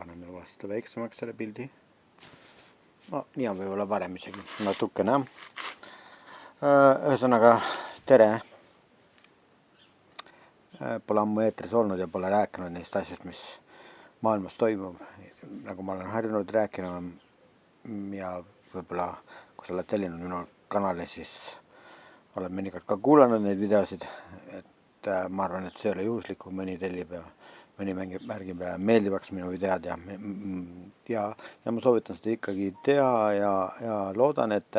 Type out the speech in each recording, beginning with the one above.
paneme vastu väiksemaks selle pildi. No nii on võib-olla parem isegi natukene. Ühesõnaga, tere. Pole ammu eetris olnud ja pole rääkinud neist asjast, mis maailmas toimub. Nagu ma olen harjunud rääkima ja võib-olla, kui sa oled tellinud minu kanali, siis olen mõnikord ka kuulanud neid videosid. Et ma arvan, et see ei ole juhuslik, kui mõni tellib ja mõni märgib meeldivaks minu videod ja ma soovitan seda ikkagi teha ja loodan, et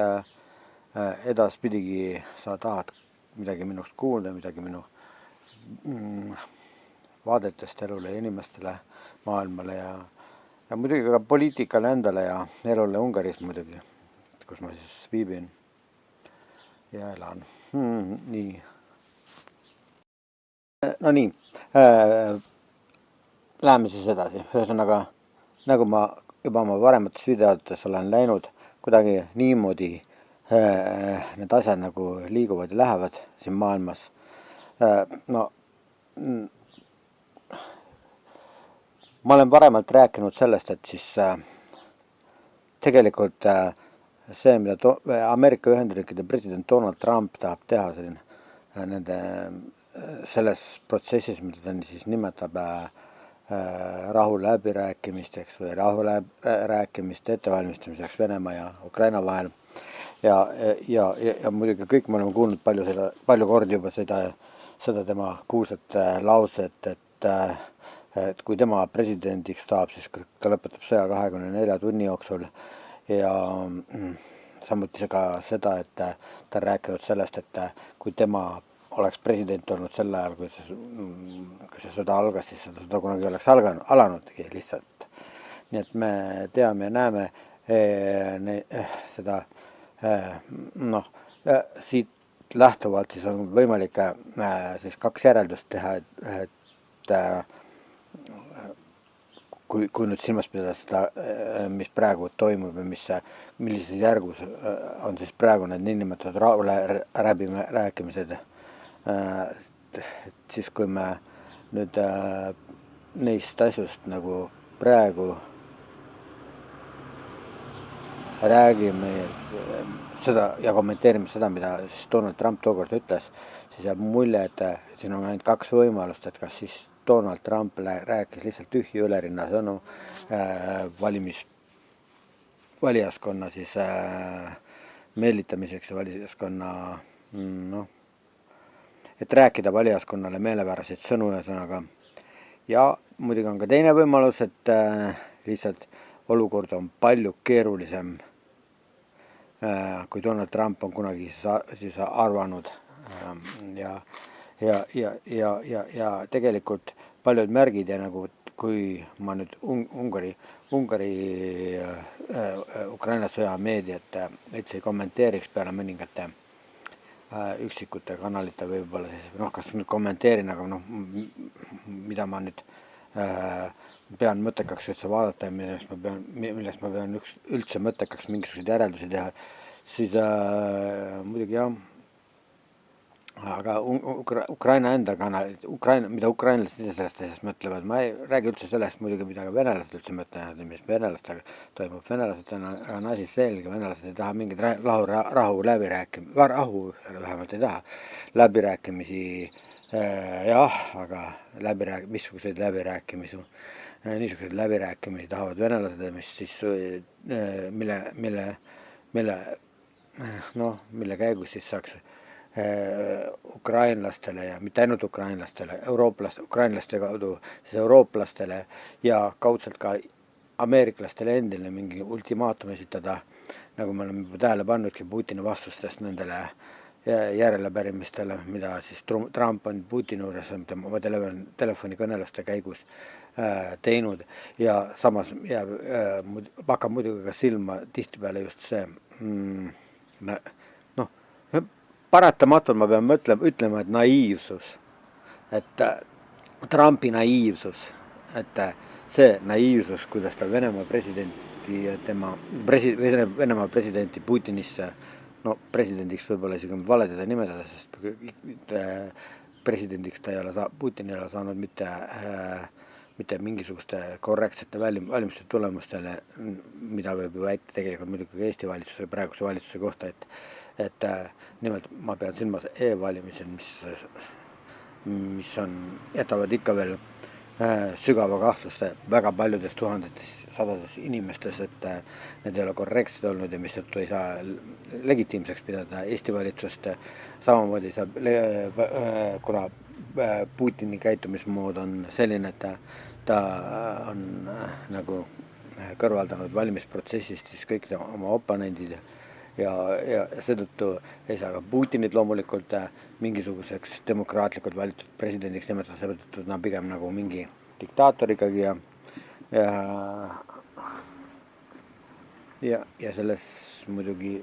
edaspidigi sa tahad midagi minust kuulda, midagi minu vaadetest elule ja inimestele, maailmale ja muidugi ka poliitikale endale ja elule Ungaris muidugi, kus ma siis viibin ja elan. Nii. No nii. Läheme siis edasi. Ühesõnaga, nagu ma juba oma varemates videotes olen läinud, kuidagi niimoodi need asjad nagu liiguvad ja lähevad siin maailmas. No, ma olen varemalt rääkinud sellest, et siis tegelikult see, mida Ameerika Ühendriikide president Donald Trump tahab teha selles protsessis, mida ta siis nimetab rahuläbirääkimisteks või rahuläbirääkimiste ettevalmistamiseks Venemaa ja Ukraina vahel. Ja muidugi kõik me oleme kuulnud palju kordi juba seda tema kuulsat lauset, et kui tema presidendiks saab, siis ta lõpetab sõja 24 tunni jooksul ja samuti ka seda, et ta on rääkinud sellest, et kui tema oleks president olnud sel ajal, kui see sõda algas, siis seda kunagi oleks alanudki lihtsalt. Nii et me teame ja näeme seda, siit lähtuvalt siis on võimalik siis kaks järeldust teha, et kui nüüd silmas pidada seda, mis praegu toimub ja millises järgus on siis praegu need niinimetatud rahuläbirääkimised. Siis kui me nüüd neist asjust nagu praegu räägime seda ja kommenteerime seda, mida siis Donald Trump tookord ütles, siis jääb mulje, et siin on ainult kaks võimalust, et kas siis Donald Trump rääkis lihtsalt tühji ülerinna sõnu valijaskonna siis meelitamiseks ja valijaskonna et rääkida valijaskonnale meelepäraseid sõnu ühesõnaga. Ja muidugi on ka teine võimalus, et lihtsalt olukord on palju keerulisem, kui Donald Trump on kunagi siis arvanud. Ja tegelikult paljud märgid ja nagu kui ma nüüd Ungari Ukraina sõja meediat üldse ei kommenteeriks peale mõningate üksikute kanalite võib-olla siis, kas nüüd kommenteerin, aga mida ma nüüd pean mõttekaks üldse vaadata ja millest ma pean üldse mõttekaks mingisuguseid järeldusi teha, siis muidugi jah, aga Ukraina enda kanalid, mida ukrainlased ise sellest asjast mõtlevad, ma ei räägi üldse sellest muidugi, mida ka venelased üldse mõtlevad, mis venelastega toimub. Venelased on asi selge, venelased ei taha mingeid rahu vähemalt ei taha läbirääkimisi, jah, aga missuguseid läbirääkimisi, niisuguseid läbirääkimisi tahavad venelased, mis siis, mille käigus siis saaks ukrainlastele ja mitte ainult ukrainlastele, ukrainlaste kaudu siis eurooplastele ja kaudselt ka ameeriklastele endile mingi ultimaatum esitada, nagu me oleme juba tähele pannudki Putini vastustest nendele järelepärimistele, mida siis Trump on Putini juures oma telefonikõneluste käigus teinud ja samas hakkab muidugi ka silma tihtipeale just see paratamatult ma pean ütlema, et naiivsus, et Trumpi naiivsus, et see naiivsus, kuidas ta Venemaa presidenti ja Venemaa presidenti Putinisse, presidendiks võib-olla isegi on vale teda nimetada, sest presidendiks Putin ei ole saanud mitte mingisuguste korrektsete valimiste tulemustele, mida võib ju väita tegelikult muidugi ka Eesti valitsuse, praeguse valitsuse kohta, et nimelt ma pean silmas e-valimised, mis jätavad ikka veel sügava kahtluste väga paljudes tuhandetes, sadades inimestes, et need ei ole korrektsed olnud ja mistõttu ei saa legitiimseks pidada Eesti valitsust. Samamoodi saab, kuna Putini käitumismood on selline, et ta on nagu kõrvaldanud valimisprotsessist siis kõik oma oponendid ja seetõttu ei saa ka Putinit loomulikult mingisuguseks demokraatlikult valitud presidendiks nimetada, seetõttu ta on pigem nagu mingi diktaator ikkagi ja selles muidugi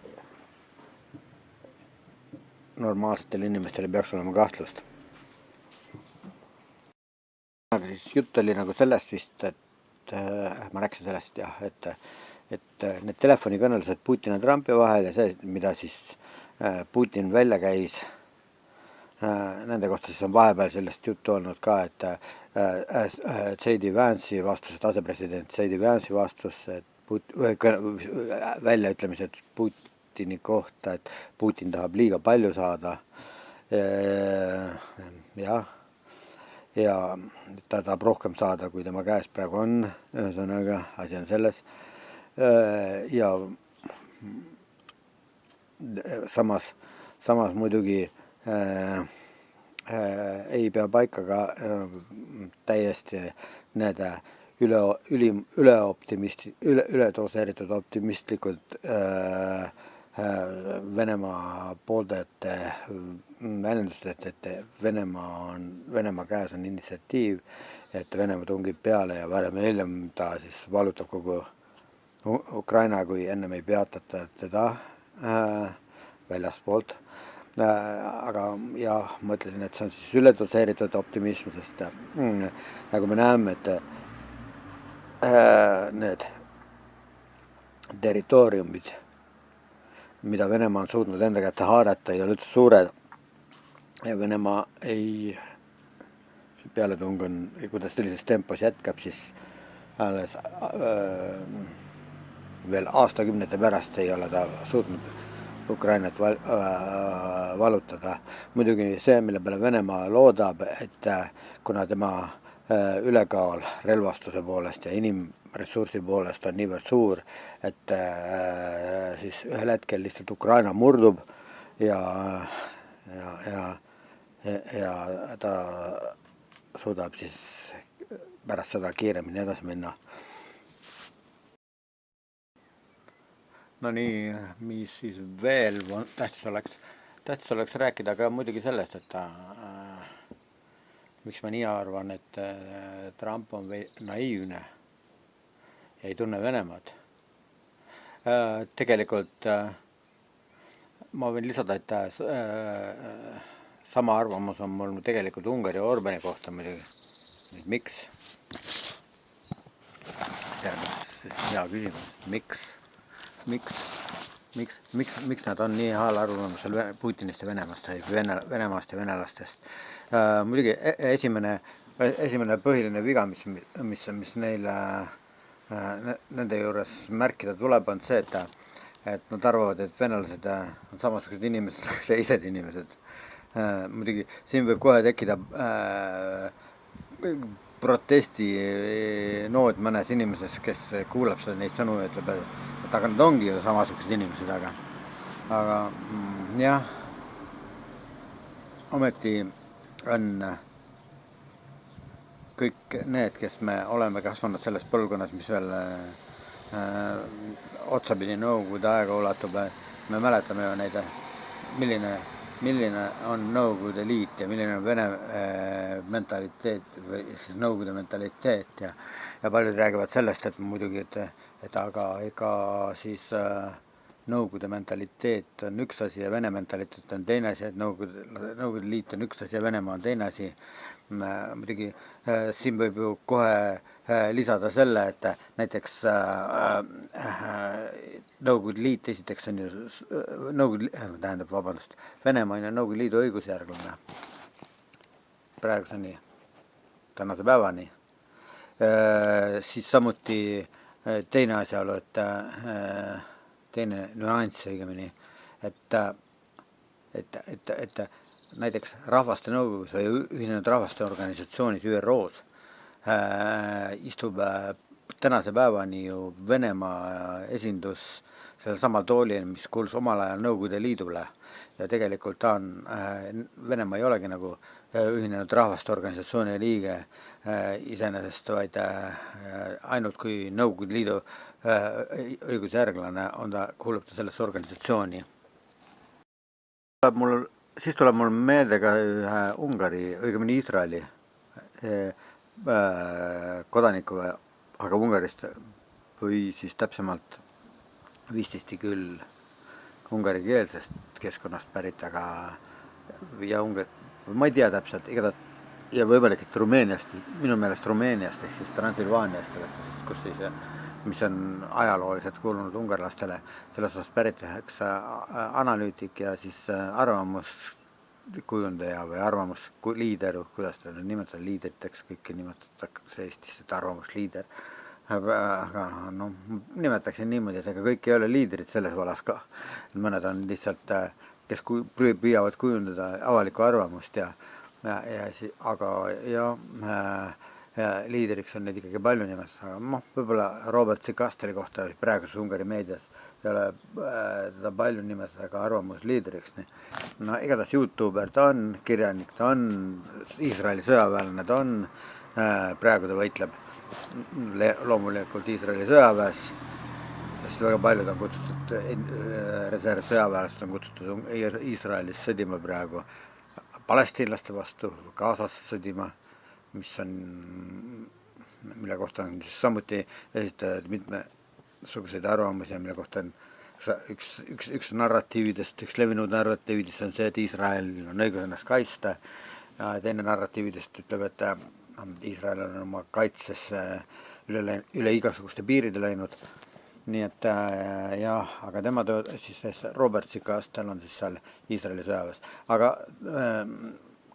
normaalsetel inimestel ei peaks olema kahtlust. Aga siis jutt oli nagu sellest vist, et ma rääkisin sellest jah, et need telefonikõnelused Putin ja Trumpi vahel ja see, mida siis Putin välja käis, nende kohta siis on vahepeal sellest juttu olnud ka, et J.D. Vance'i vastus, asepresident J.D. Vance'i vastus, väljaütlemised Putini kohta, et Putin tahab liiga palju saada, jah, ja ta tahab rohkem saada, kui tema käes praegu on, ühesõnaga asi on selles. Ja samas muidugi ei pea paika ka täiesti need üledoseeritud optimistlikud Venemaa pooldajate väljendused, et Venemaa käes on initsiatiiv, et Venemaa tungib peale ja varem ja hiljem ta siis valutab kogu Ukraina, kui ennem ei peatata teda väljaspoolt. Aga jah, ma ütlesin, et see on siis üledoseeritud optimism, sest nagu me näeme, et need territooriumid, mida Venemaa on suutnud enda kätte haarata, ei ole üldse suured ja Venemaa pealetung on, kuidas sellises tempos jätkab, siis alles veel aastakümnete pärast ei ole ta suutnud Ukrainat valutada. Muidugi see, mille peale Venemaa loodab, et kuna tema ülekaal relvastuse poolest ja inimressursi poolest on niivõrd suur, et siis ühel hetkel lihtsalt Ukraina murdub ja ta suudab siis pärast seda kiiremini edasi minna. No nii, mis siis veel tähtis oleks rääkida ka muidugi sellest, et miks ma nii arvan, et Trump on naiivne ja ei tunne Venemaad. Tegelikult ma võin lisada, et sama arvamus on mul tegelikult Ungari Orbani kohta muidugi. Miks? Hea küsimus. Miks nad on nii haalaarvamusel Putinist ja Venemaast ja venelastest? Muidugi esimene põhiline viga, mis neile nende juures märkida tuleb, on see, et nad arvavad, et venelased on samasugused inimesed kui teised inimesed. Muidugi siin võib kohe tekkida protesti nood mõnes inimeses, kes kuulab seda neid sõnu ja ütleb, et aga nad ongi ju samasugused inimesed, aga jah, ometi on kõik need, kes me oleme kasvanud selles põlvkonnas, mis veel otsapidi Nõukogude aega ulatub, me mäletame ju neid, milline on Nõukogude Liit ja milline on Vene mentaliteet või siis Nõukogude mentaliteet ja paljud räägivad sellest, et muidugi, et aga ega siis Nõukogude mentaliteet on üks asi ja Vene mentaliteet on teine asi, et Nõukogude Liit on üks asi ja Venemaa on teine asi. Muidugi siin võib ju kohe lisada selle, et näiteks Nõukogude Liit esiteks on ju Venemaa on ju Nõukogude Liidu õigusjärglane praeguseni, tänase päevani Siis samuti teine asjaolu, et teine nüanss õigemini, et näiteks Rahvaste Nõukogus või Ühinenud Rahvaste Organisatsioonis ÜRO-s istub tänase päevani ju Venemaa esindus sellel samal toolil, mis kuulus omal ajal Nõukogude Liidule ja tegelikult ta on, Venemaa ei olegi nagu Ühinenud Rahvaste Organisatsiooni liige iseenesest, vaid ainult kui Nõukogude Liidu õigusjärglane kuulub ta sellesse organisatsiooni. Siis tuleb mul meelde ka ühe Ungari, õigemini Iisraeli kodaniku, aga Ungarist või siis täpsemalt vististi küll ungarikeelsest keskkonnast pärit, aga ja ma ei tea täpselt, ja võimalik, et Rumeeniast, minu meelest Rumeeniast ehk siis Transilvaaniast, sellest, kus siis, mis on ajalooliselt kuulunud ungarlastele, selles osas pärit üheks analüütik ja siis arvamuskujundaja või arvamusliider, kuidas ta nüüd nimetada, liidriteks kõiki nimetatakse Eestis, et arvamusliider. Aga no, nimetaksin niimoodi, et ega kõik ei ole liidrid selles vallas ka. Mõned on lihtsalt, kes püüavad kujundada avalikku arvamust aga liidriks on neid ikkagi palju nimest, aga võib-olla Robert Sikasteli kohta praeguses Ungari meedias ei ole teda palju nimetada ka arvamusliidriks. No igatahes YouTuber ta on, kirjanik ta on, Iisraeli sõjaväelane ta on, praegu ta võitleb loomulikult Iisraeli sõjaväes, sest väga paljud on kutsutud, reservsõjaväelased on kutsutud Iisraelis sõdima praegu palestiinlaste vastu, Gazas sõdima, mille kohta on samuti esitatud mitmesuguseid arvamusi, mille kohta on üks narratiividest, üks levinud narratiividest on see, et Iisraelil on õigus ennast kaitsta. Teine narratiividest ütleb, et Iisrael on oma kaitsesse üle igasuguste piiride läinud. Nii et jah, aga tema siis Robert Sikastel on siis seal Iisraeli sõjaväes. Aga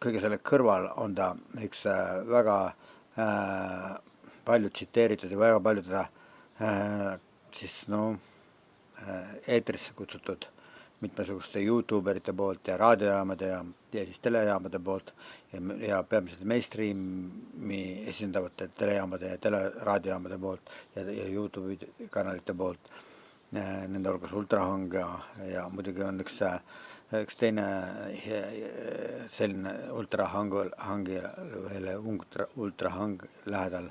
kõige selle kõrval on ta üks väga palju tsiteeritud ja väga palju teda siis eetrisse kutsutud mitmesuguste YouTuberite poolt ja raadiojaamade ja siis telejaamade poolt ja peamiselt mainstreami esindavate telejaamade ja teleraadiojaamade poolt ja YouTube kanalite poolt. Nende hulgas Ultrahang ja muidugi on üks teine selline Ultrahang lähedal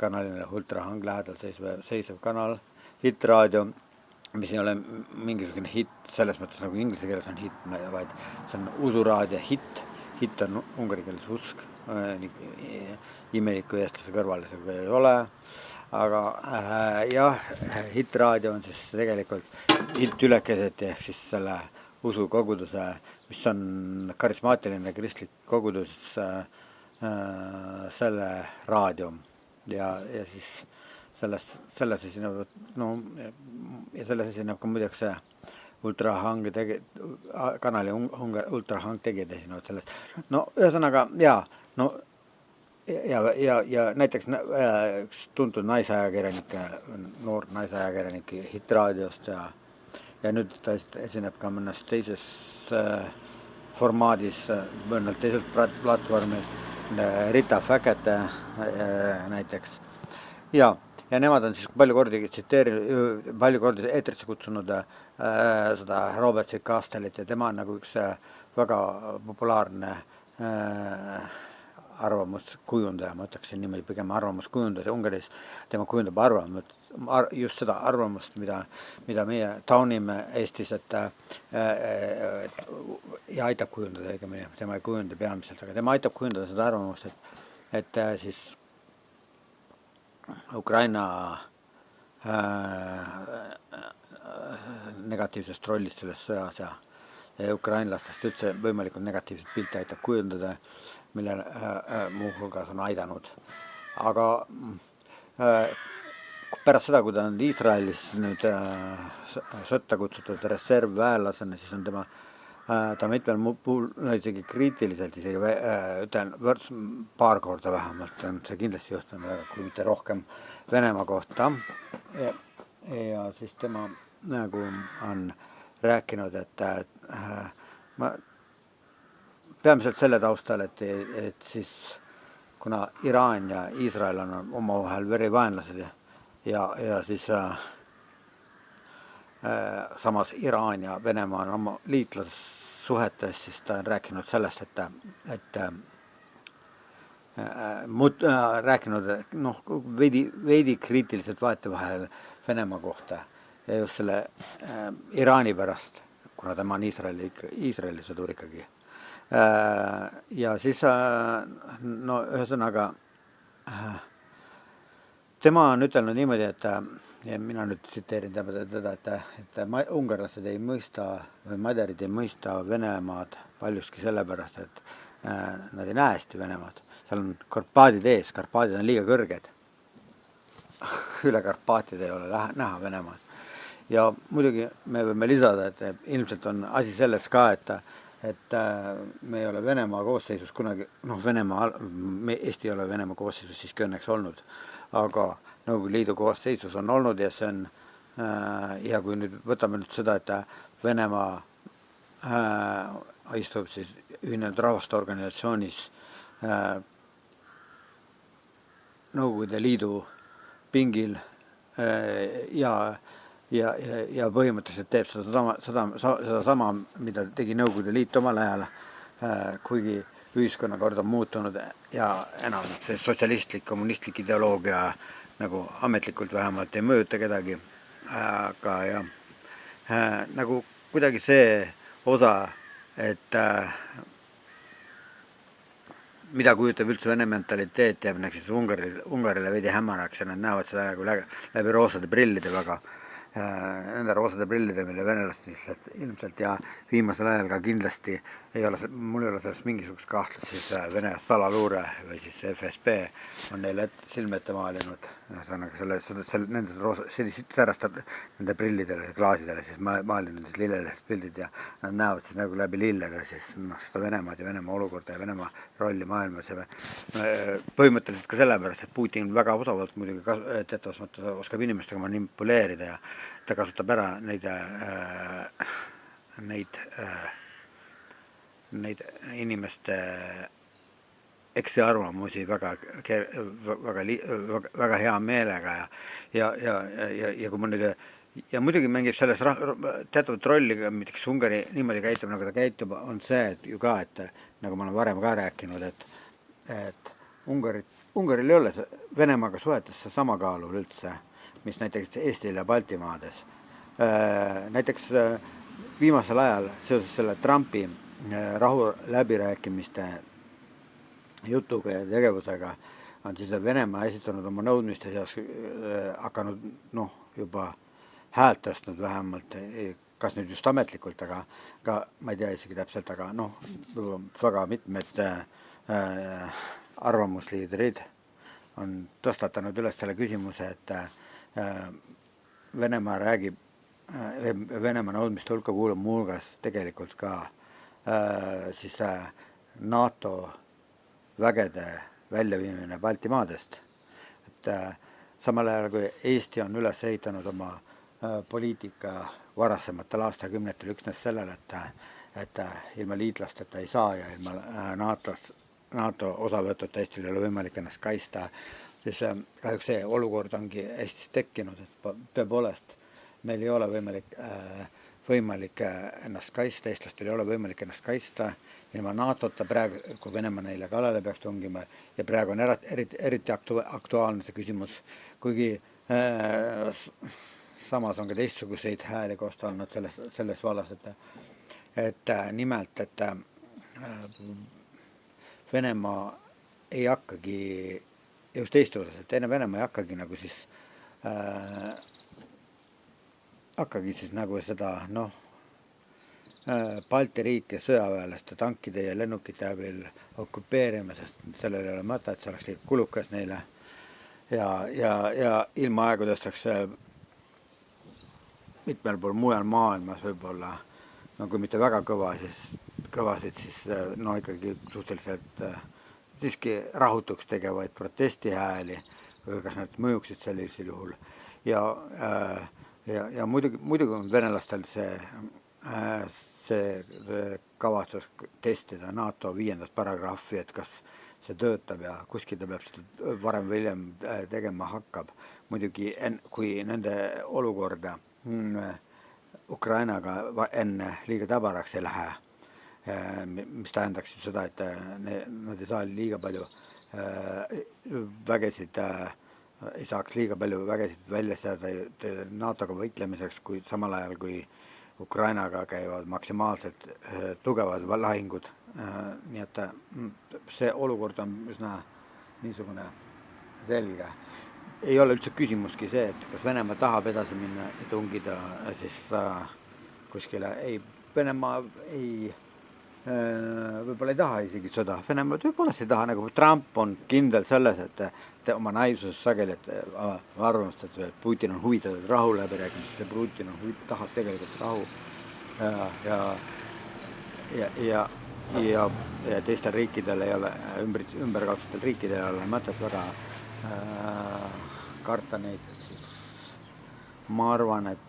kanalile, Ultrahang lähedal seisev kanal, Hitraadio, mis ei ole mingisugune hitt selles mõttes nagu inglise keeles on hitt, vaid see on usuraadio hitt on ungari keeles usk, imeliku eestlase kõrval see ei ole, aga jah, Hitraadio on siis tegelikult hitt üle keset ehk siis selle usukoguduse, mis on karismaatiline kristlik kogudus, selle raadio ja siis selles esineb, ja selles esineb ka muideks Ultrahang kanali Ultrahang tegijad esinevad sellest. No ühesõnaga, ja näiteks üks tuntud naisajakirjanik, noor naisajakirjanik Hitraadiost ja nüüd ta esineb ka mõnes teises formaadis, mõnel teiselt platvormil, Rita Fäkete näiteks. Ja nemad on siis palju kordi eetrisse kutsunud seda Robert Sikastelit ja tema on nagu üks väga populaarne arvamuskujundaja, ma ütleksin niimoodi, pigem arvamuskujundaja Ungaris. Tema kujundab just seda arvamust, mida meie taunime Eestis, ja aitab kujundada, tema ei kujunda peamiselt, aga tema aitab kujundada seda arvamust, et siis Ukraina negatiivsest rollist selles sõjas ja ukrainlastest üldse võimalikult negatiivset pilti aitab kujundada, millele muuhulgas on aidanud. Aga pärast seda, kui ta on Iisraelis nüüd sõtta kutsutud reservväelasena, siis on tema ta mitmel puhul isegi kriitiliselt ütlen paar korda vähemalt on see kindlasti juhtunud, kui mitte rohkem Venemaa kohta. Ja siis tema nagu on rääkinud, et ma peamiselt selle taustal, et siis kuna Iraan ja Iisrael on omavahel verivaenlased ja siis samas Iraan ja Venemaa on oma liitlassuhetes, siis ta on rääkinud sellest, et rääkinud veidi kriitiliselt vahetevahel Venemaa kohta ja just selle Iraani pärast, kuna tema on Iisraeli sõdur ikkagi. Ja siis no ühesõnaga tema on ütelnud niimoodi, et ja mina nüüd tsiteerin teda, et ungarlased ei mõista või maderid ei mõista Venemaad paljuski sellepärast, et nad ei näe hästi Venemaad. Seal on Karpaadid ees, Karpaadid on liiga kõrged. Üle Karpaatide ei ole näha Venemaad. Ja muidugi me võime lisada, et ilmselt on asi selles ka, et me ei ole Venemaa koosseisus kunagi, Eesti ei ole Venemaa koosseisus siiski õnneks olnud, aga Nõukogude Liidu koosseisus on olnud ja see on, ja kui nüüd võtame nüüd seda, et Venemaa istub siis Ühinenud Rahvaste Organisatsioonis Nõukogude Liidu pingil ja põhimõtteliselt teeb seda sama, mida tegi Nõukogude Liit omal ajal, kuigi ühiskonnakord on muutunud ja enam see sotsialistlik, kommunistlik ideoloogia nagu ametlikult vähemalt ei mõjuta kedagi, aga ja nagu kuidagi see osa, et mida kujutab üldse Vene mentaliteet, jääb näiteks Ungarile veidi hämaraks ja nad näevad seda nagu läbi roosade prillide väga. Nende roosade prillide, mille venelased ilmselt ja viimasel ajal ka kindlasti mul ei ole sellest mingisugust kahtlust, siis Vene salaluure või siis FSB on neile silme ette maalinud. Säärastab nende prillidele, klaasidele siis maalinud lillelised pildid ja nad näevad siis nagu läbi lillede siis seda Venemaad ja Venemaa olukorda ja Venemaa rolli maailmas. Põhimõtteliselt ka sellepärast, et Putin väga osavalt muidugi teatavas mõttes oskab inimestega manipuleerida ja ta kasutab ära neid inimeste eksiarvamusi väga hea meelega ja kui ma nüüd ja muidugi mängib selles teatavat rolli, miks Ungari niimoodi käitub, nagu ta käitub, on see, et ju ka, et nagu ma olen varem ka rääkinud, et Ungaril ei ole Venemaaga suhetes sama kaalul üldse, mis näiteks Eestil ja Baltimaades. Näiteks viimasel ajal seoses selle Trumpi rahu läbirääkimiste jutuga ja tegevusega on siis Venemaa esitanud oma nõudmiste seas hakanud juba häält tõstnud vähemalt, kas nüüd just ametlikult, aga ka ma ei tea isegi täpselt, aga väga mitmed arvamusliidrid on tõstatanud üles selle küsimuse, et Venemaa nõudmiste hulka kuulub muuhulgas tegelikult ka siis NATO vägede väljaviimine Baltimaadest. Et samal ajal kui Eesti on üles ehitanud oma poliitika varasematel aastakümnetel üksnes sellele, et ilma liitlasteta ei saa ja ilma NATO osavõtuta Eestil ei ole võimalik ennast kaitsta, siis kahjuks see olukord ongi Eestis tekkinud, et tõepoolest meil ei ole võimalik ennast kaitsta, eestlastel ei ole võimalik ennast kaitsta ilma NATO-ta praegu, kui Venemaa neile kallale peaks tungima ja praegu on eriti aktuaalne see küsimus, kuigi samas on ka teistsuguseid hääli kohta olnud selles vallas, et nimelt, et Venemaa ei hakkagi, just Eesti osas, et Venemaa ei hakkagi nagu siis nagu seda, Balti riike sõjaväelaste, tankide ja lennukite abil okupeerima, sest sellel ei ole mõte, et see oleks liiga kulukas neile ja ilma aegu tõstaks mitmel pool mujal maailmas võib-olla no kui mitte väga kõvasid, siis no ikkagi suhteliselt siiski rahutuks tegevaid protestihääli, kas nad mõjuksid sellisel juhul. Ja muidugi on venelastel see kavatsus testida NATO 5. paragrahvi, et kas see töötab ja kuskil ta peab seda varem või hiljem tegema hakkab. Muidugi kui nende olukorda Ukrainaga enne liiga täbaraks ei lähe, mis tähendaks seda, et nad ei saa liiga palju vägesid, ei saaks liiga palju vägesid välja seada NATO-ga võitlemiseks, kui samal ajal kui Ukrainaga käivad maksimaalselt tugevad lahingud. Nii et see olukord on üsna niisugune selge. Ei ole üldse küsimuski see, et kas Venemaa tahab edasi minna ja tungida siis kuskile. Ei, Venemaa võib-olla ei taha isegi sõda. Venemaa võib-olla ei taha, nagu Trump on kindel selles, et oma naivsuses sageli, et arvamust, et Putin on huvitatud rahu läbirääkimist ja Putin tahab tegelikult rahu ja teistel riikidel ei ole, ümberkaudsetel riikidel ei ole mõtet väga karta neid, siis ma arvan, et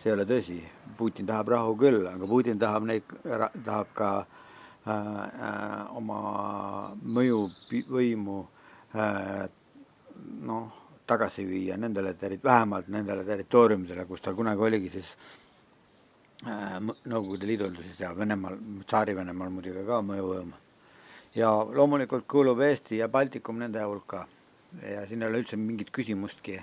see ei ole tõsi. Putin tahab rahu küll, aga Putin tahab ka oma mõjuvõimu tagasi viia vähemalt nendele territooriumidele, kus tal kunagi oligi siis Nõukogude Liidul ja Venemaal, Tsaari-Venemaal muidugi ka mõjuvõim. Ja loomulikult kuulub Eesti ja Baltikum nende hulka ja siin ei ole üldse mingit küsimustki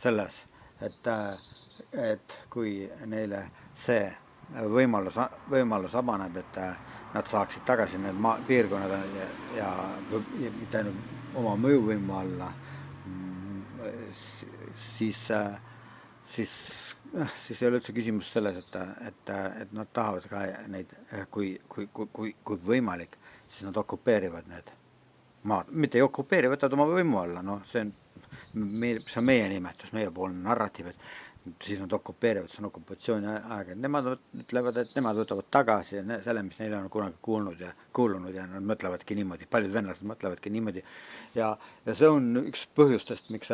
selles, et kui neile see võimalus abaneb, et nad saaksid tagasi need piirkonnad ja mitte ainult oma mõjuvõimu alla, siis ei ole üldse küsimus selles, et nad tahavad ka neid, kui võimalik, siis nad okupeerivad need maad. Mitte ei okupeeri, võtavad oma võimu alla, see on meie nimetus, meie poolne narratiiv, et siis nad okupeerivad, see on okupatsiooni aeg. Nemad ütlevad, et nemad võtavad tagasi selle, mis neile on kunagi kuulunud ja nad mõtlevadki niimoodi, paljud venelased mõtlevadki niimoodi. Ja see on üks põhjustest, miks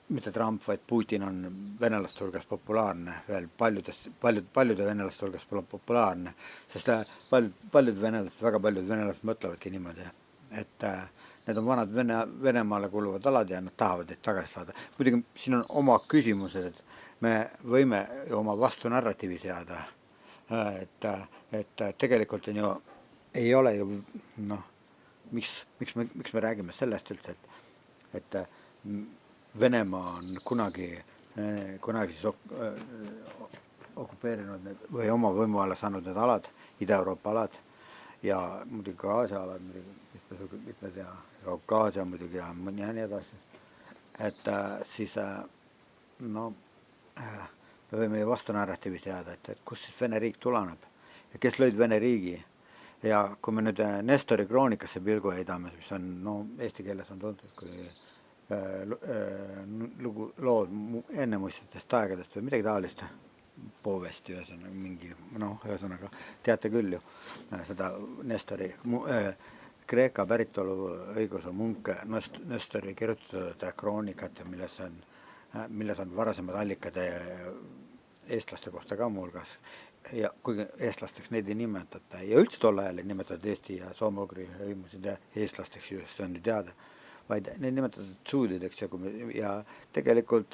mitte Trump, vaid Putin on venelaste hulgas populaarne, veel paljude venelaste hulgas populaarne, sest väga paljud venelased mõtlevadki niimoodi, et need on vanad Venemaale kuuluvad alad ja nad tahavad neid tagasi saada. Muidugi siin on oma küsimused, et me võime ju oma vastunarratiivi seada, et tegelikult on ju, ei ole ju, miks me räägime sellest üldse, et Venemaa on kunagi siis okupeerinud need või oma võimu alla saanud need alad, Ida-Euroopa alad ja muidugi ka Aasia alad, mitmed ja Kaukaasia muidugi ja nii edasi. Et siis me võime ju vastunarratiivi seada, et kus siis Vene riik tuleneb ja kes lõid Vene riigi. Ja kui me nüüd Nestori kroonikasse pilgu heidame, mis on eesti keeles on tuntud kui lood ennemuistsetest aegadest või midagi taolist, Povesti ühesõnaga teate küll ju seda Nestori Kreeka päritolu õiguse munke Nestori kirjutatud kroonikat, milles on varasemad allikad eestlaste kohta ka muuhulgas ja kuigi eestlasteks neid ei nimetata ja üldse tol ajal ei nimetatud Eesti ja soome-ugri hõimusid eestlasteks, see on ju teada, vaid neid nimetatud tsuudideks ja tegelikult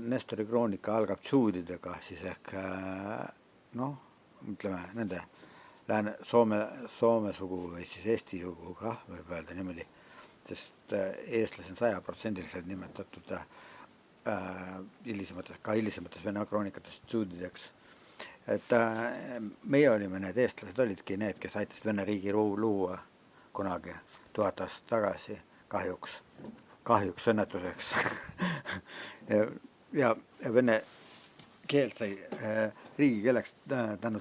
Nestori kroonika algab tsuudidega, siis ehk ütleme nende Soome sugu või siis Eesti sugu kah võib öelda niimoodi, sest eestlasi on 100% nimetatud hilisemates Vene kroonikates tsuudideks. Et meie olime need eestlased, olidki need, kes aitasid Vene riigi luua kunagi 1000 aastat tagasi. Kahjuks õnnetuseks ja vene keel sai riigikeeleks tänu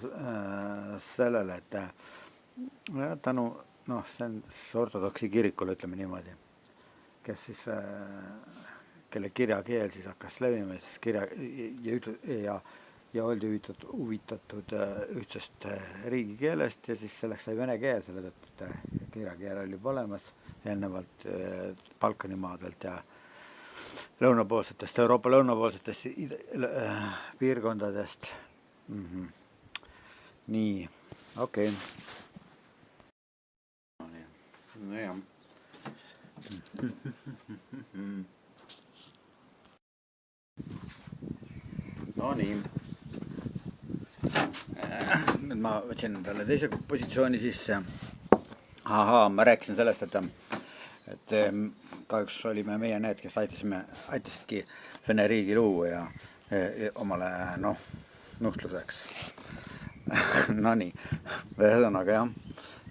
sellele, et tänu see on ortodoksi kirikule, ütleme niimoodi, kes siis kelle kirjakeel siis hakkas levima, siis ja oldi huvitatud ühtsest riigikeelest ja siis selleks sai vene keel, selle tõttu, et kirjakeel oli juba olemas eelnevalt Balkani maadelt ja lõunapoolsetest, Euroopa lõunapoolsetest piirkondadest. Nii, okei. Nojah. No nii. Nüüd ma võtsin endale teise positsiooni sisse. Ahaa, ma rääkisin sellest, et kahjuks olime meie need, kes aitasidki Vene riigi luua ja omale nuhtluseks. No nii, ühesõnaga jah,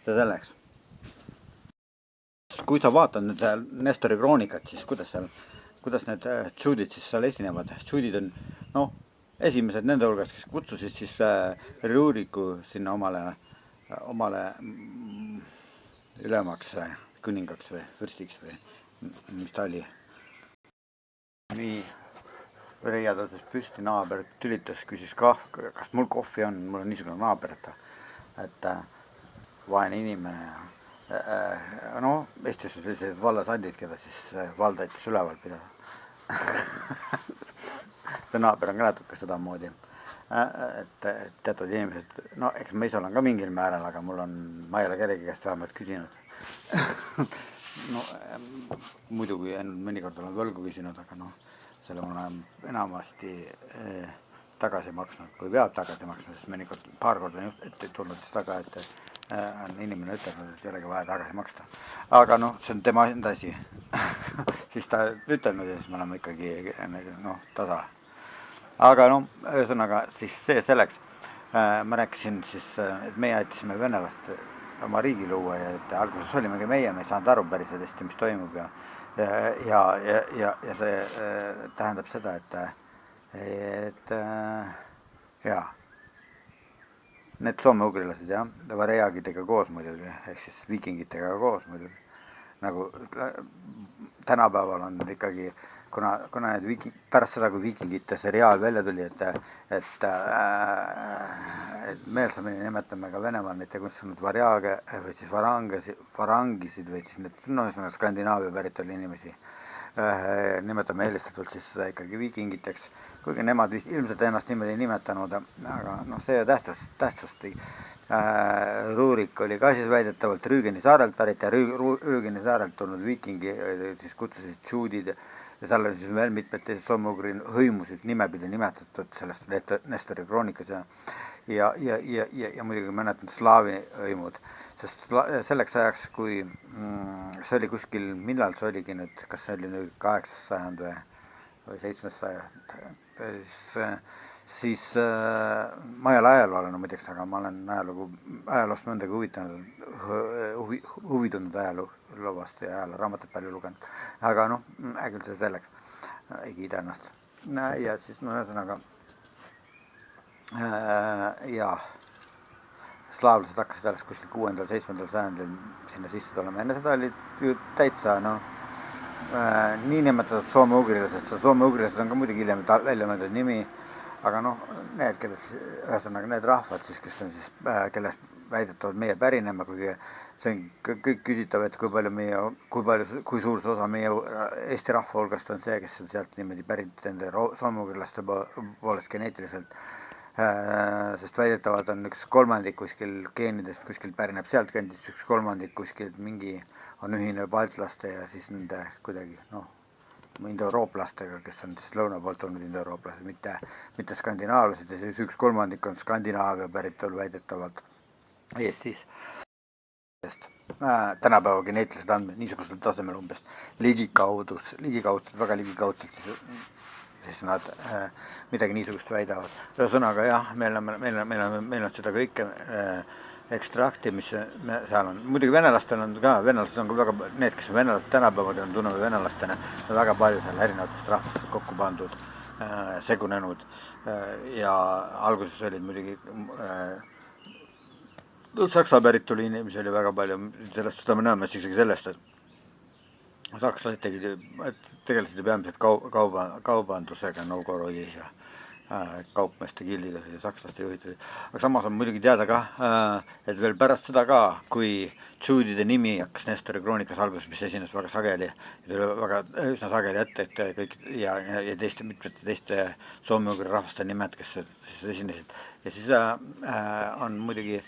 see selleks. Kui sa vaatad nüüd Nestori kroonikat, siis kuidas need tšuudid siis seal esinevad? Tšuudid on esimesed nende hulgas, kes kutsusid siis Ruriku sinna omale ülemaks või kuningaks või vürstiks või mis ta oli. Nii, Reia tõuses püsti, naaber tülitas, küsis kas mul kohvi on, mul on niisugune naaber, et vaene inimene ja Eestis on sellised vallasandid, keda siis vald aitas üleval pidada. See naaber on ka natuke sedamoodi, et teatud inimesed, eks ma ise olen ka mingil määral, aga ma ei ole kellegi käest vähemalt küsinud. Muidugi mõnikord olen võlgu küsinud, aga selle ma olen enamasti tagasi maksnud, kui peab tagasi maksnud, sest mõnikord paar korda on ette tulnud siis taga, et on inimene ütelnud, et ei olegi vaja tagasi maksta. Aga see on tema enda asi. Siis ta ütelnud ja siis me oleme ikkagi tasa. Aga ühesõnaga siis see selleks. Ma rääkisin siis, et meie aitasime venelast oma riigi luua ja et alguses olimegi meie, me ei saanud aru päris hästi, mis toimub ja see tähendab seda, et need soome-ugrilased jah, vareagidega koos muidugi, ehk siis viikingitega koos muidugi. Nagu tänapäeval on ikkagi, kuna need pärast seda, kui viikingite seriaal välja tuli, et meelsamini nimetame ka Venemaal neid tegutsenud varjaage või siis varangisid või siis need Skandinaavia päritolu inimesi nimetame eelistatult siis ikkagi viikingiteks, kuigi nemad vist ilmselt ennast niimoodi ei nimetanud, aga see tähtsasti. Rurik oli ka siis väidetavalt Rüügeni saarelt pärit ja Rüügeni saarelt tulnud viikingi siis kutsusid tšuudid ja seal oli siis veel mitmed teised soome-ugri hõimusid nimepidi nimetatud sellest Nestori kroonikas ja muidugi mõned slaavi hõimud, sest selleks ajaks, kui see oli kuskil, millal see oligi nüüd, kas see oli nüüd 8. sajand või 7. sajand, siis ma ei ole ajaloolane muideks, aga ma olen ajaloost mõndagi huvitunud ajaloost ja ajalooraamatut palju lugenud. Aga küll see selleks, ei kiida ennast. Ja siis ühesõnaga slaavlased hakkasid alles kuskil 6. 7. sajandil sinna sisse tulema. Enne seda oli ju täitsa niinimetatud soome-ugrilased. Soome-ugrilased on ka muidugi hiljem välja mõeldud nimi, aga need, ühesõnaga need rahvad siis, kes on siis, kellest väidetavad meie pärinema, kuigi see on kõik küsitav, et kui suur see osa meie Eesti rahva hulgast on see, kes on sealt niimoodi pärit nende soome-ugrilaste poolest geneetiliselt, sest väidetavalt on 1/3 kuskil geenidest kuskil pärineb sealt kandist, 1/3 kuskilt mingi on ühine baltlaste ja siis nende kuidagi indoeurooplastega, kes on siis lõuna poolt olnud indoeurooplased, mitte skandinaavlased ja siis 1/3 on Skandinaavia päritolu väidetavalt Eestis. Tänapäeva geneetilised andmed niisugusel tasemel umbes ligikaudselt, väga ligikaudselt siis nad midagi niisugust väidavad. Ühesõnaga jah, meil on seda kõike ekstrakti, mis seal on. Muidugi venelastel on ka väga, need, kes on venelased tänapäeval on tunneme venelastena, väga palju seal erinevatest rahvastest kokku pandud, segunenud ja alguses olid muidugi saksa päritolu inimesi oli väga palju, sellest seda me näeme isegi sellest, et sakslased tegelesid peamiselt kaubandusega Novgorodis kaupmeeste gildid ja sakslaste juhid. Aga samas on muidugi teada ka, et veel pärast seda ka, kui Jude'ide nimi hakkas Nestori kroonikas alguses, mis esines väga sageli, väga üsna sageli ette, et kõik ja mitmete teiste soome-ugri rahvaste nimed, kes esinesid. Ja siis on muidugi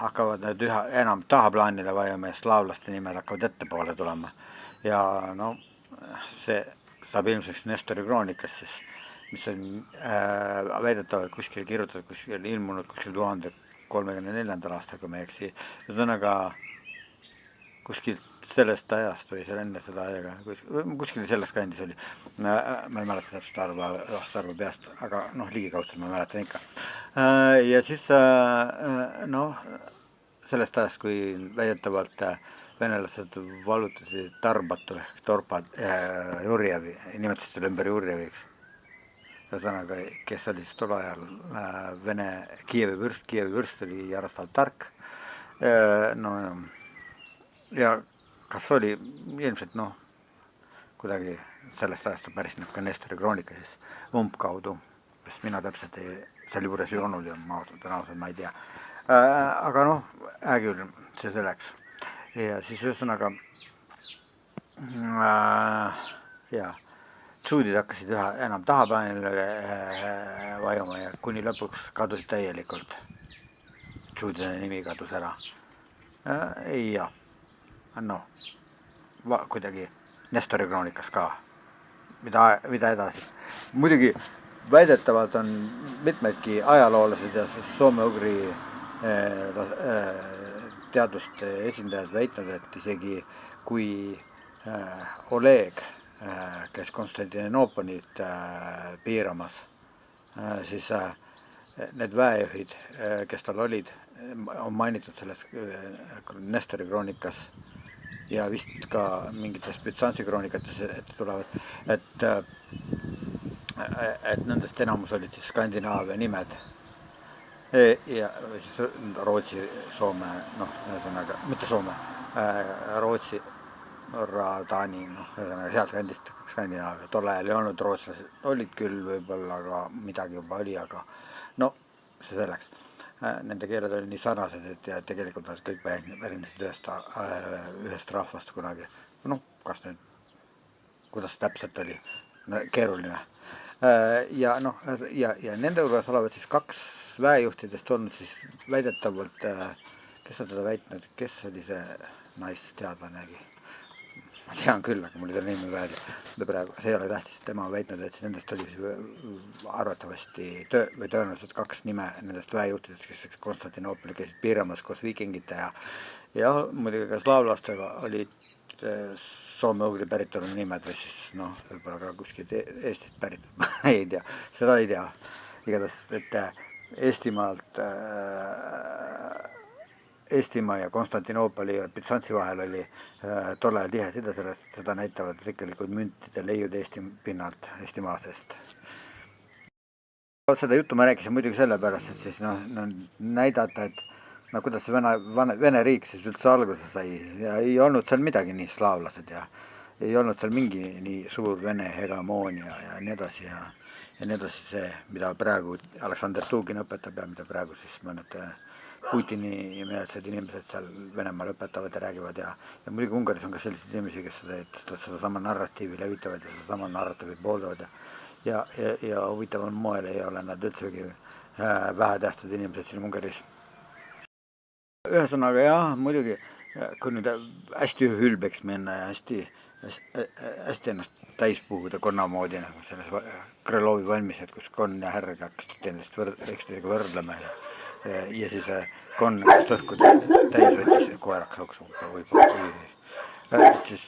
hakkavad need üha enam tahaplaanile vajuma ja slaavlaste nimed hakkavad ettepoole tulema. Ja no see saab ilmseks Nestori kroonikas, siis, mis on väidetavalt kuskil kirjutatud, kuskil ilmunud kuskil 1034. aastal, kui me ei eksi. Ühesõnaga kuskilt sellest ajast või seal enne seda aega, kuskil sellest kandis oli. Ma ei mäleta täpselt arvu peast, aga noh, ligikaudselt ma mäletan ikka. Ja siis sellest ajast, kui väidetavalt venelased vallutasid Tarbatu ehk Torpad Jurjevi, nimetasid selle ümber Jurjeviks. Ühesõnaga, kes oli siis tol ajal Vene Kiievi vürst oli Jaroslav Tark. Ja kas oli ilmselt kuidagi sellest ajast pärisneb ka Nestori kroonika siis umbkaudu, sest mina täpselt seal juures ei olnud ja ma ausalt ma ei tea. Aga hea küll, see selleks. Ja siis ühesõnaga Jude'id hakkasid üha enam tahaplaanile vajuma ja kuni lõpuks kadusid täielikult. Jude'ide nimi kadus ära. Kuidagi Nestori kroonikas ka, mida edasi. Muidugi väidetavalt on mitmeidki ajaloolased ja soome-ugri teaduste esindajad väitnud, et isegi kui Oleg käis Konstantinoopolit piiramas, siis need väejuhid, kes tal olid, on mainitud selles Nestori kroonikas ja vist ka mingites Byzantsi kroonikates ette tulevad, et nendest enamus olid siis Skandinaavia nimed. Ja siis Rootsi, Soome, ühesõnaga, mitte Soome, Rootsi, Norra, Taani, ühesõnaga sealt kandist Skandinaavia. Tol ajal ei olnud rootslased, olid küll võib-olla, aga midagi juba oli, aga see selleks. Nende keeled olid nii sarnased, et tegelikult nad kõik pärinesid ühest rahvast kunagi. Kas nüüd, kuidas täpselt oli, keeruline. Ja nende hulgas olevad siis 2 väejuhtidest olnud siis väidetavalt, kes on seda väitnud, kes oli see naisteadlanegi? Ma tean küll, aga mul ei ole nimi praegu, see ei ole tähtis, tema on väitnud, et nendest oli arvatavasti või tõenäoliselt 2 nime nendest väejuhtidest, kes Konstantinoopoli käisid piiramas koos viikingite ja muidugi ka slaavlastega olid soome-ugri päritolu nimed või siis võib-olla ka kuskilt Eestist pärit, ma ei tea, seda ei tea. Igatahes, et Eestimaa ja Konstantinoopoli ja Byzantsi vahel oli tol ajal tihe side, seda näitavad rikkalikud müntide leiud Eesti pinnalt, Eestimaa seest. Seda juttu ma rääkisin muidugi sellepärast, et siis näidata, et kuidas Vene riik siis üldse alguse sai ja ei olnud seal midagi nii slaavlased ja ei olnud seal mingi nii suur Vene hegemoonia ja nii edasi ja nii edasi see, mida praegu Aleksander Tugin õpetab ja mida praegu siis mõned Putini meelsed inimesed seal Venemaal õpetavad ja räägivad ja muidugi Ungaris on ka selliseid inimesi, kes seda sama narratiivi levitavad ja seda sama narratiivi pooldavad ja huvitaval moel ei ole nad üldsegi vähetähtsad inimesed siin Ungaris. Ühesõnaga muidugi, kui nüüd hästi ülbeks minna ja hästi ennast täis puhuda konnamoodi selles Krõlovi valmised, kus konn ja härg hakkasid ennast võrdlema ja siis konn ennast õhku täis võttis koeraks võib-olla. Et siis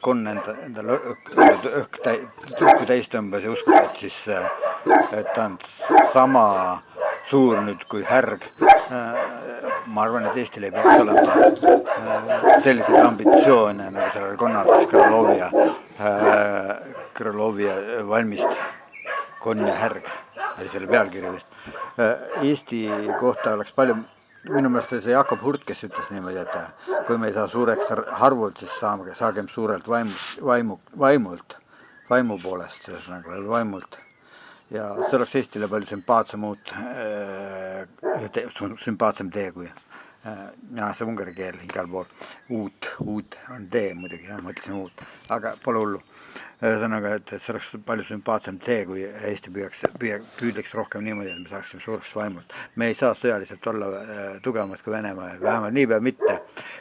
konn endale õhku täis tõmbas ja uskus, et siis et ta on sama suur nüüd kui härg. Ma arvan, et Eestil ei peaks olema selliseid ambitsioone nagu sellel konnal siis Krõlovia valmist konn ja härg oli selle pealkiri vist. Eesti kohta oleks palju, minu meelest see Jakob Hurt, kes ütles niimoodi, et kui me ei saa suureks harvult, siis saagem suurelt vaimult. vaimu poolest, ühesõnaga vaimult. Ja see oleks Eestile palju sümpaatsem tee kui ja see ungari keel igal pool. Uut on tee muidugi, jah, mõtlesin uut, aga pole hullu. Ühesõnaga, et see oleks palju sümpaatsem tee, kui Eesti püüdleks rohkem niimoodi, et me saaksime suureks vaimult. Me ei saa sõjaliselt olla tugevamad kui Venemaa, vähemalt niipea mitte,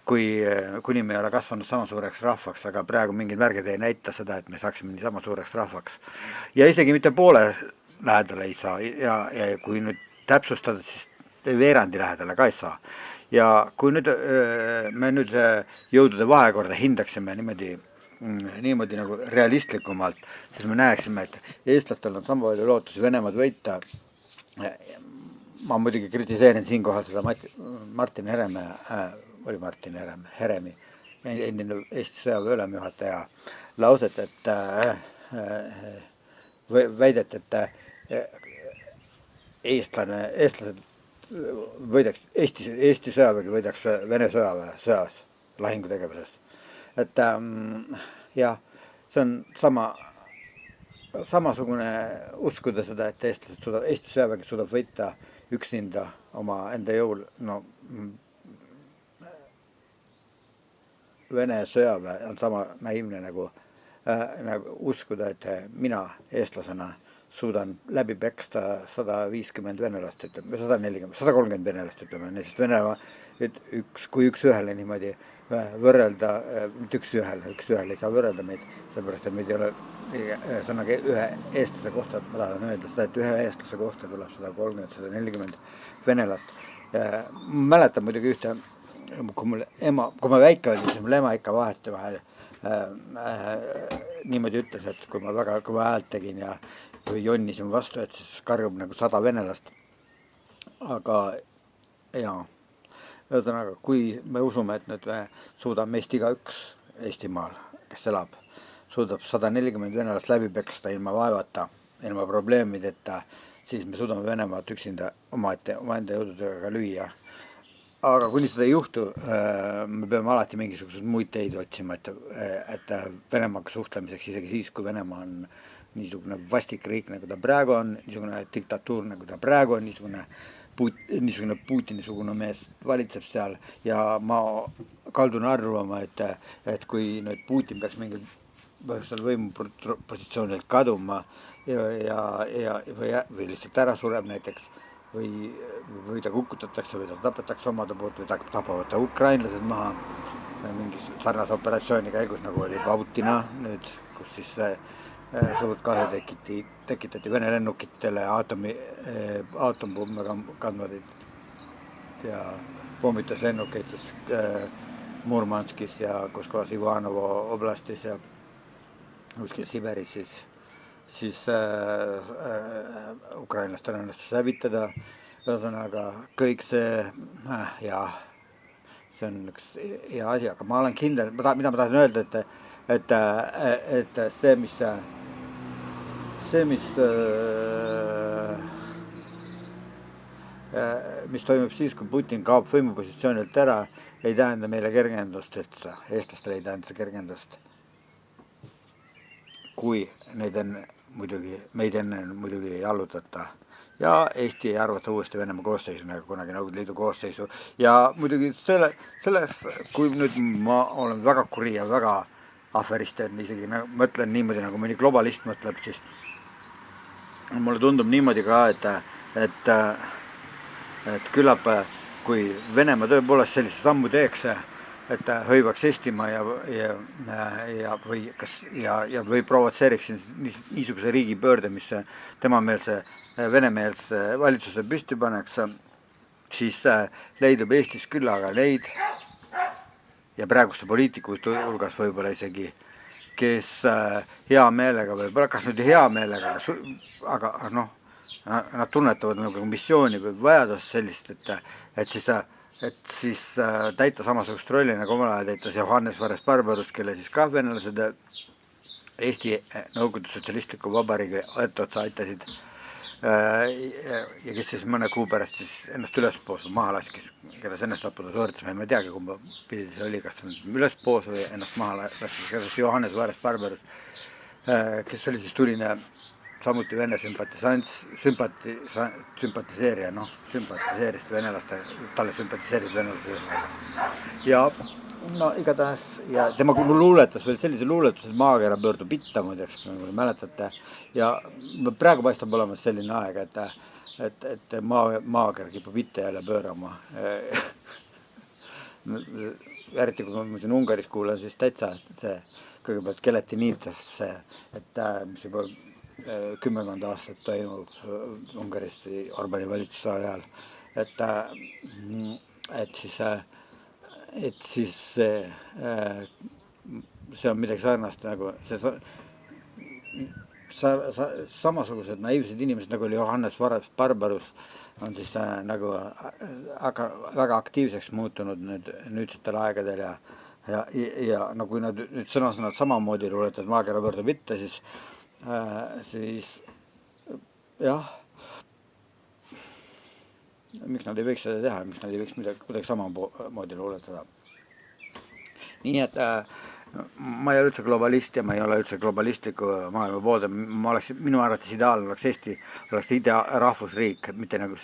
kuni me ei ole kasvanud sama suureks rahvaks, aga praegu mingid märgid ei näita seda, et me saaksime niisama suureks rahvaks. Ja isegi mitte poole lähedale ei saa ja kui nüüd täpsustada, siis veerandi lähedale ka ei saa. Ja kui nüüd me nüüd jõudude vahekorda hindaksime niimoodi nagu realistlikumalt, siis me näeksime, et eestlastel on sama palju lootusi Venemaad võita. Ma muidugi kritiseerin siinkohal seda Martin Heremi, endine Eesti sõjaväe ülemjuhataja lauset, et väidet, et eestlased võidaks, Eesti sõjavägi võidaks Vene sõjaväe sõjas lahingutegevuses. Et jah, see on samasugune uskuda seda, et Eesti sõjavägi suudab võita üksinda oma enda jõul, no Vene sõjaväe on sama naiivne nagu uskuda, et mina eestlasena suudan läbi peksta 150 venelast, ütleme, 130 venelast, ütleme, sest Venemaa kui üks ühele niimoodi võrrelda, mitte üks ühele ei saa võrrelda meid, sellepärast, et meid ei ole sõnaga ühe eestlase kohta, ma tahan öelda seda, et ühe eestlase kohta tuleb 130-140 venelast. Mäletan muidugi ühte, kui ma väike olin, siis mul ema ikka vahetevahel niimoodi ütles, et kui ma väga kõva häält tegin ja jonnisin vastu, et siis karjub nagu 100 venelast. Aga jaa, ühesõnaga, kui me usume, et nüüd me suudame meist igaüks Eestimaal, kes elab, suudab 140 venelast läbi peksta ilma vaevata, ilma probleemideta, siis me suudame Venemaad üksinda omaenda jõududega lüüa. Aga kuni seda ei juhtu, me peame alati mingisuguseid muid teid otsima, et Venemaaga suhtlemiseks, isegi siis, kui Venemaa on niisugune vastik riik, nagu ta praegu on, niisugune diktatuur, nagu ta praegu on, niisugune Putini-sugune mees valitseb seal ja ma kaldun arvama, et kui nüüd Putin peaks mingil põhjusel võimupositsioonilt kaduma või lihtsalt ära sureb näiteks, või ta kukutatakse või ta tapetakse omade poolt või ta tapavad ukrainlased maha mingi sarnase operatsiooni käigus, nagu oli Pautina nüüd, kus siis suurt kahju tekitati Vene lennukitele aatompomme kandvaid ja pommitas lennukeid siis Murmanskis ja kus kohas Ivanovo oblastis ja kuskil Siberis siis ukrainlastel õnnestus hävitada. Ühesõnaga kõik see, see on üks hea asi, aga ma olen kindel, mida ma tahan öelda, et see, mis toimub siis, kui Putin kaob võimupositsioonilt ära, ei tähenda meile kergendust üldse, eestlastele ei tähenda see kergendust. Kui meid enne muidugi ei allutata ja Eesti ei arvata uuesti Venemaa koosseisu, nagu kunagi Nõukogude Liidu koosseisu. Ja muidugi selles, kui nüüd ma olen väga kuri ja väga aferisten, isegi mõtlen niimoodi, nagu mõni globalist mõtleb, siis mulle tundub niimoodi ka, et küllap, kui Venemaa tõepoolest sellise sammu teeks, et hõivaks Eestimaa või provotseeriks niisuguse riigi pöörde, mis temameelse venemeelse valitsuse püsti paneks, siis leidub Eestis küllaga neid ja praeguste poliitikute hulgas võib-olla isegi, kes hea meelega võib-olla, kas nüüd hea meelega, aga noh, nad tunnetavad nagu missiooni või vajadust sellist, et siis täita samasugust rolli, nagu omal ajal täitas Johannes Vares-Barbarus, kelle siis ka venelased Eesti Nõukogude Sotsialistliku Vabariigi etteotsa aitasid ja kes siis mõne kuu pärast siis ennast ülespoos maha laskis, kelles ennast tappuda sooritas, ma ei teagi, kumba pidi see oli, kas ülespoos või ennast maha laskis, kes Johannes Vares-Barbarus. kes oli siis tuline samuti Vene sümpatiseerija, sümpatiseeris venelaste, talle sümpatiseeris venelaste. Ja no igatahes, ja tema luuletas veel sellise luuletuse, et maakera pöördub itta, muideks, nagu mäletate. Ja praegu paistab olemas selline aeg, et maakera kipub itta jälle pöörama. Eriti kui ma siin Ungaris kuulan, siis täitsa see kõigepealt Keletiniitas see, et mis juba 10 aastat toimub Ungaris Orbani valitsuse ajal, et siis see on midagi sarnast nagu see samasugused naiivsed inimesed, nagu oli Johannes Barbarus, on siis nagu väga aktiivseks muutunud nüüdsetel aegadel ja no kui nad nüüd sõnasõnad samamoodi luuletavad maakera pöördub itta, siis jah, miks nad ei võiks seda teha, miks nad ei võiks kuidagi samamoodi luuletada. Nii et ma ei ole üldse globalist ja ma ei ole üldse globalistliku maailma poolde, minu arvates ideaalne oleks Eesti, oleks rahvusriik, mitte nagu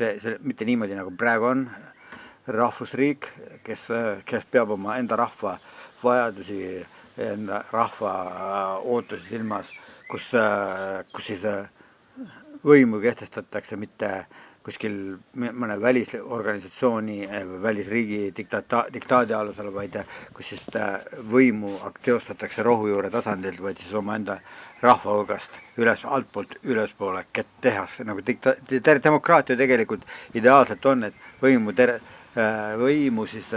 mitte niimoodi nagu praegu on rahvusriik, kes peab oma enda rahva vajadusi, enda rahva ootusi silmas, kus siis võimu kehtestatakse mitte kuskil mõne välisorganisatsiooni, välisriigi diktaadi alusel, vaid kus siis võimu teostatakse rohujuure tasandilt, vaid siis omaenda rahva hulgast altpoolt ülespoole tehas. Nagu demokraatia tegelikult ideaalselt on, et võimu siis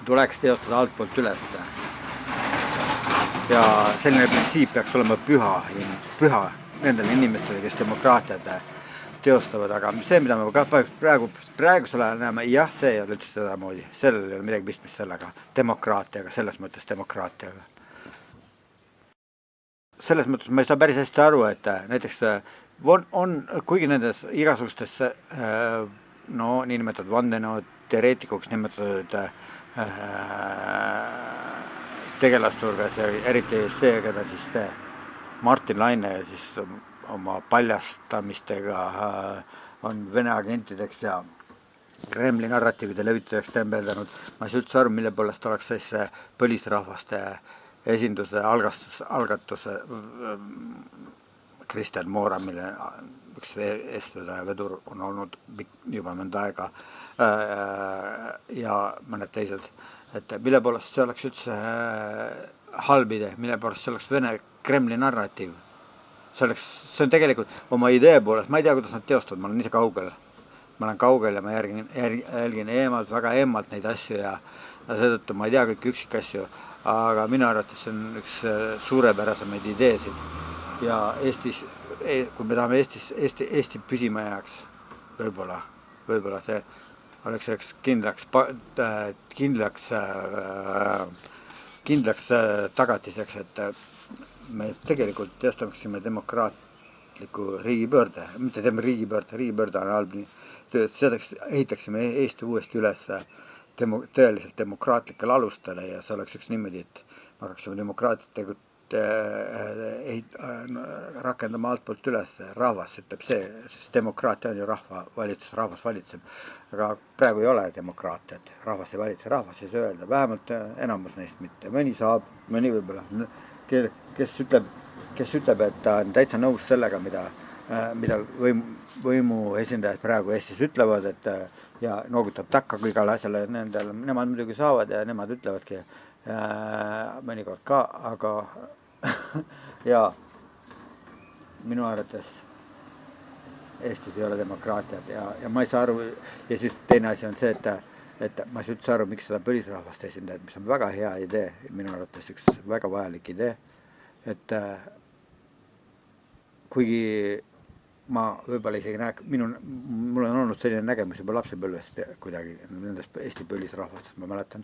tuleks teostada altpoolt üles. Ja selline printsiip peaks olema püha nendele inimestele, kes demokraatiat teostavad, aga see, mida me praegusel ajal näeme, jah, see ei ole üldse sedamoodi, sellel ei ole midagi pistmist sellega, demokraatiaga, selles mõttes demokraatiaga. Selles mõttes ma ei saa päris hästi aru, et näiteks on kuigi nendes igasugustes niinimetatud vandenõu teoreetikuks nimetatud tegelaste hulgas ja eriti see, keda siis see Martin Laine siis oma paljastamistega on Vene agentideks ja Kremli narratiivide levitajaks tembeldanud. Ma ei saa üldse aru, mille poolest oleks siis põlisrahvaste esinduse algatuse Kristjan Moora, mille üks eestvedaja vedur on olnud juba mõnda aega ja mõned teised, et mille poolest see oleks üldse halb idee, mille poolest see oleks Vene Kremli narratiiv. See on tegelikult oma idee poolest, ma ei tea, kuidas nad teostavad, ma olen ise kaugel. Ma olen kaugel ja ma jälgin väga eemalt neid asju ja seetõttu ma ei tea kõik üksikasju, aga minu arvates see on üks suurepärasemaid ideesid. Ja Eestis, kui me tahame Eesti püsima jääks, võib-olla see oleks üks kindlaks tagatiseks, et me tegelikult teostaksime demokraatliku riigipöörde, mitte teeme riigipöörde on halb, selleks ehitaksime Eesti uuesti üles tõeliselt demokraatlikel alustele ja see oleks üks niimoodi, et me hakkaksime demokraatiat rakendama altpoolt üles, rahvas ütleb see, sest demokraatia on ju rahvas valitseb, aga praegu ei ole demokraatiat, rahvas ei valitse, rahvas ei saa öelda, vähemalt enamus neist mitte, mõni saab, mõni võib-olla, kes ütleb, et ta on täitsa nõus sellega, mida võimu esindajad praegu Eestis ütlevad, et ja noogutab takka kui igale asjale, nemad muidugi saavad ja nemad ütlevadki mõnikord ka, aga ja minu arvates Eestis ei ole demokraatiat ja ma ei saa aru, ja siis teine asi on see, et ma ei saa üldse aru, miks seda põlisrahvaste esindajad, mis on väga hea idee, minu arvates üks väga vajalik idee, et kuigi ma võib-olla isegi mul on olnud selline nägemus juba lapsepõlvest kuidagi nendest Eesti põlisrahvastest, ma mäletan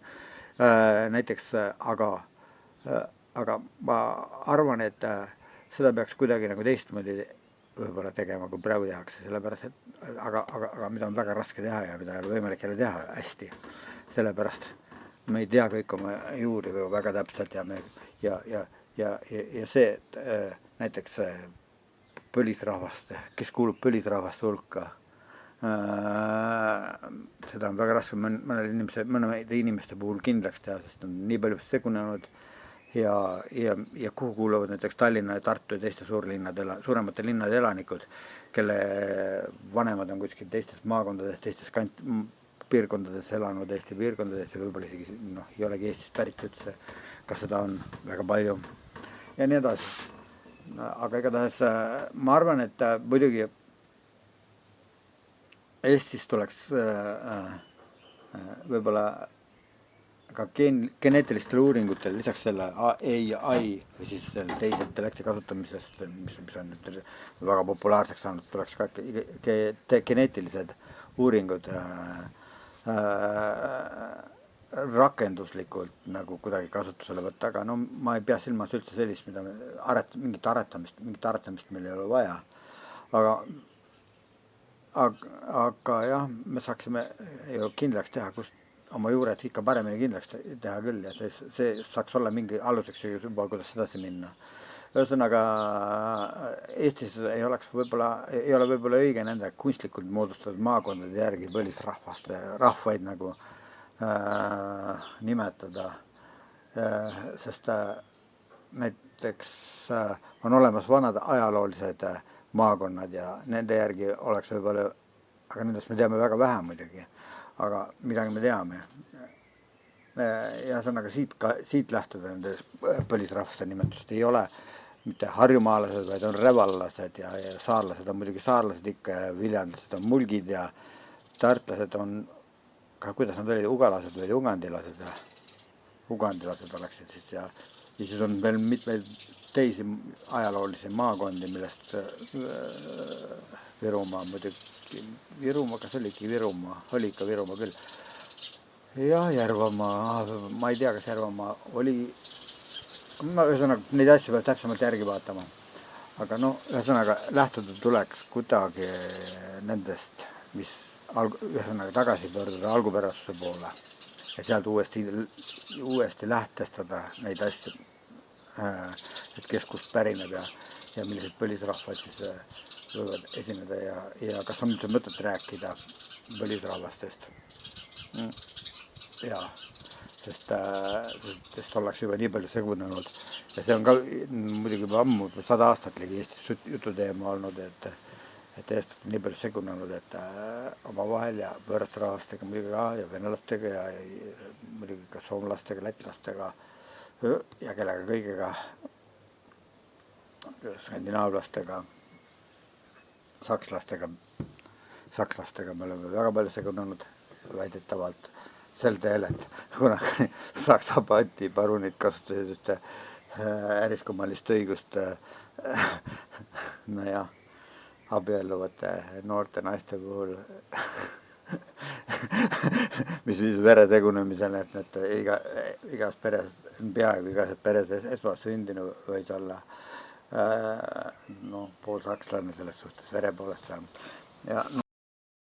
näiteks, aga ma arvan, et seda peaks kuidagi nagu teistmoodi võib-olla tegema, kui praegu tehakse, sellepärast, et aga mida on väga raske teha ja mida ei ole võimalik jälle teha hästi, sellepärast me ei tea kõik oma juuri väga täpselt ja ja see, et näiteks põlisrahvaste, kes kuulub põlisrahvaste hulka, seda on väga raske mõnede inimeste puhul kindlaks teha, sest on nii palju segunenud ja kuhu kuuluvad näiteks Tallinna ja Tartu ja teiste suuremate linnade elanikud, kelle vanemad on kuskil teistes maakondades, teistes piirkondades elanud, Eesti piirkondades ja võib-olla isegi ei olegi Eestist pärit üldse, kas seda on väga palju ja nii edasi. Aga igatahes ma arvan, et muidugi Eestis tuleks võib-olla ka geneetilistel uuringutel lisaks selle AI või siis selle teise intellekti kasutamisest, mis on nüüd väga populaarseks saanud, tuleks ka geneetilised uuringud rakenduslikult nagu kuidagi kasutusele võtta, aga no ma ei pea silmas üldse sellist, mida mingit aretamist meil ei ole vaja. Aga jah, me saaksime ju kindlaks teha, kust oma juured ikka paremini kindlaks teha küll ja see saaks olla mingi aluseks juba, kuidas edasi minna. Ühesõnaga, Eestis ei ole võib-olla õige nende kunstlikult moodustatud maakondade järgi rahvaid nagu nimetada, sest näiteks on olemas vanad ajaloolised maakonnad ja nende järgi oleks võib-olla, aga nendest me teame väga vähe muidugi, aga midagi me teame. Ja ühesõnaga siit lähtuda nende põlisrahvaste nimetused ei ole mitte harjumaalased, vaid on revallased ja saarlased on muidugi saarlased ikka ja viljandlased on mulgid ja tartlased on kuidas nad olid, ugalased või ugandilased oleksid siis ja siis on veel mitmeid teisi ajaloolisi maakondi, millest Virumaa muidugi, kas oligi Virumaa, oli ikka Virumaa küll. Ja Järvamaa, ma ei tea, kas Järvamaa oli, ühesõnaga neid asju peab täpsemalt järgi vaatama. Aga ühesõnaga lähtuda tuleks kuidagi nendest, mis ühesõnaga tagasi pöörduda algupärasuse poole ja sealt uuesti lähtestada neid asju, et kes kust pärineb ja millised põlisrahvad siis võivad esineda ja kas on üldse mõtet rääkida põlisrahvastest. Jaa, sest ollakse juba nii palju segunenud ja see on ka muidugi juba ammu 100 aastat ligi Eestis jututeema olnud, et eestlased nii palju segunenud, et omavahel ja võõrasrahvastega muidugi ka ja venelastega ja muidugi ka soomlastega, lätlastega ja kellega kõigega, skandinaavlastega, sakslastega me oleme väga palju segunenud väidetavalt sel teel, et kunagi Saksa patiparunid kasutasid ühte äriskummalist õigust abielluvate noorte naiste puhul, mis viis veresegunemisele, et igas peres, peaaegu igas peres esmasündinu võis olla pool sakslane selles suhtes vere poolest ja